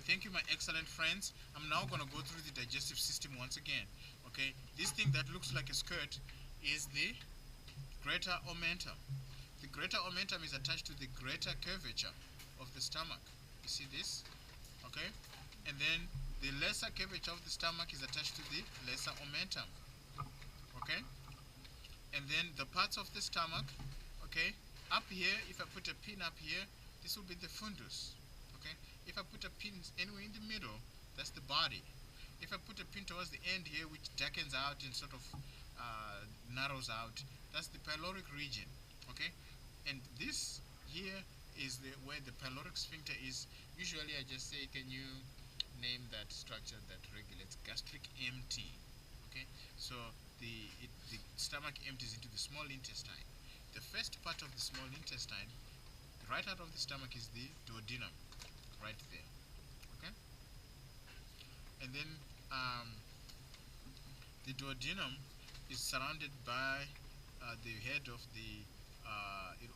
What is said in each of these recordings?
Thank you, my excellent friends. I'm now going to go through the digestive system once again. Okay, this thing that looks like a skirt is the greater omentum. The greater omentum is attached to the greater curvature of the stomach. You see this? Okay, and then the lesser curvature of the stomach is attached to the lesser omentum. Okay, and then the parts of the stomach. Okay, up here, if I put a pin up here, this will be the fundus. Okay, if I put a pin anywhere in the middle, that's the body. If I put a pin towards the end here, which darkens out and sort of narrows out, that's the pyloric region. Okay, and this here is where the pyloric sphincter is. Usually I just say, can you name that structure that regulates gastric empty? Okay, so the stomach empties into the small intestine. The first part of the small intestine, right out of the stomach, is the duodenum, right there. Okay, and then the duodenum is surrounded by the head of the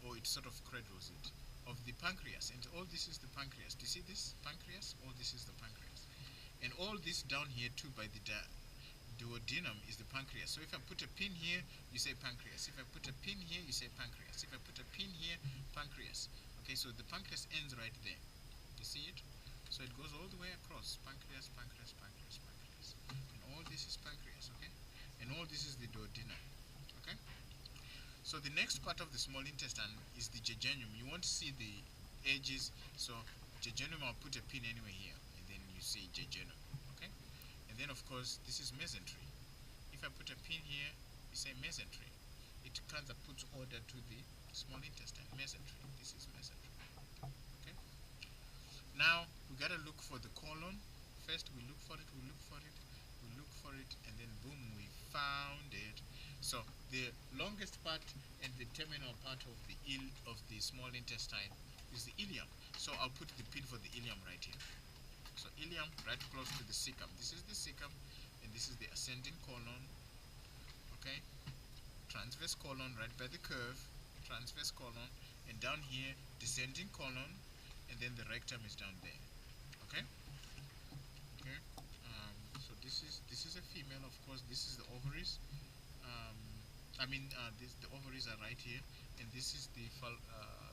or it sort of cradles it, of the pancreas, and all this is the pancreas. Do you see this pancreas? All this is the pancreas, and all this down here too by the duodenum is the pancreas. So if I put a pin here, you say pancreas. If I put a pin here, you say pancreas. If I put a pin here, pancreas. Okay, so the pancreas ends right there. You see it? So it goes all the way across. Pancreas, pancreas, pancreas, pancreas. And all this is pancreas, okay? And all this is the duodenum, okay? So the next part of the small intestine is the jejunum. You won't see the edges, so jejunum, I'll put a pin anywhere here, and then you see jejunum, okay? And then, of course, this is mesentery. If I put a pin here, you say mesentery. It kind of puts order to the small intestine, mesentery. This is mesentery, okay? Now, we got to look for the colon. First, we look for it, we look for it, we look for it, and then boom, we found it. So, the longest part and the terminal part of the small intestine is the ileum. So, I'll put the pin for the ileum right here. So, ileum right close to the cecum. This is the cecum, and this is the ascending colon. Okay? Transverse colon right by the curve, transverse colon, and down here, descending colon, and then the rectum is down there. Okay? Okay. So this is a female, of course. This is the ovaries. The ovaries are right here, and this is the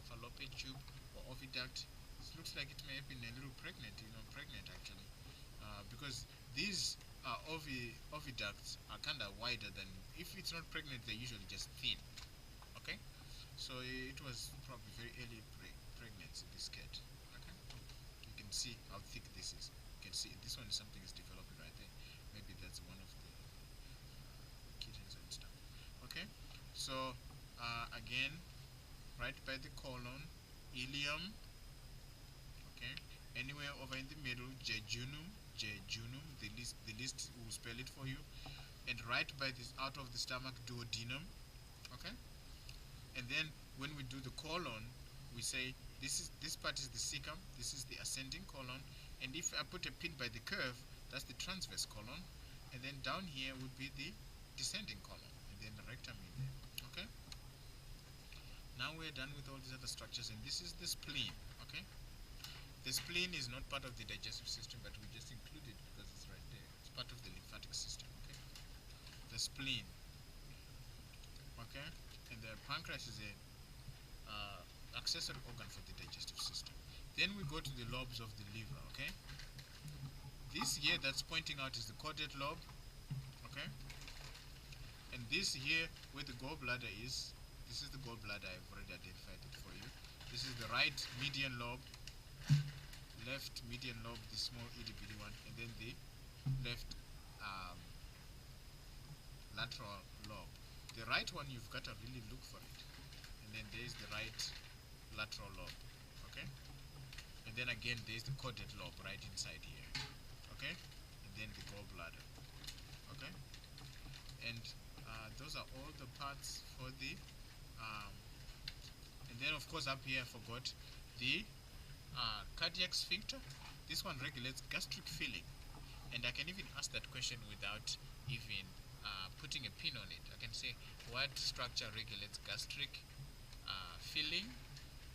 fallopian tube or oviduct. This looks like it may have been a little pregnant, pregnant actually, because these oviducts are kind of wider than. If it's not pregnant, they're usually just thin. Okay, so it was probably very early pregnancy. This cat. Okay, you can see how thick this is. You can see this one, something is developing right there. Maybe that's one of the kittens and stuff. Okay, so again, right by the colon, ileum. Okay, anywhere over in the middle, jejunum, the list will spell it for you, and right by this out of the stomach, duodenum. Okay, and then when we do the colon, we say this part is the cecum, this is the ascending colon, and if I put a pin by the curve, that's the transverse colon, and then down here would be the descending colon, and then the rectum in there. Okay, now we're done with all these other structures, and this is the spleen. Okay, the spleen is not part of the digestive system, but we just include it because it's right there. It's part of the lymphatic system. Okay, the spleen. Okay, and the pancreas is a accessory organ for the digestive system. Then we go to the lobes of the liver. Okay, this here that's pointing out is the caudate lobe. Okay, and this here where the gallbladder is, this is the gallbladder. I've already identified it for you. This is the right median lobe, left median lobe, the small itty bitty one, and then the left lateral lobe. The right one, you've got to really look for it, and then there's the right lateral lobe. Okay, and then again there's the caudate lobe right inside here. Okay, and then the gallbladder. Okay, and those are all the parts for the and then of course up here I forgot the cardiac sphincter. This one regulates gastric filling, and I can even ask that question without even putting a pin on it. I can say what structure regulates gastric filling,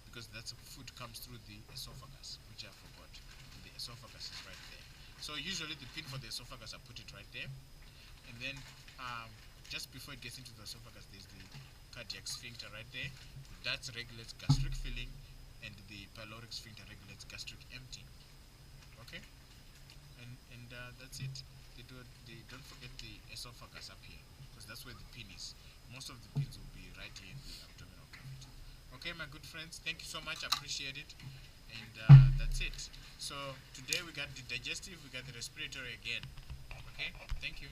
because that's food comes through the esophagus, which I forgot, the esophagus is right there. So usually the pin for the esophagus, I put it right there, and then just before it gets into the esophagus, there's the cardiac sphincter right there. That regulates gastric filling, and the pyloric sphincter regulates gastric emptying. Okay, and that's it. They don't forget the esophagus up here, because that's where the pin is. Most of the pins will be right here in the abdominal cavity. Okay, my good friends, thank you so much. I appreciate it. And that's it. So today we got the digestive, we got the respiratory again. Okay, thank you.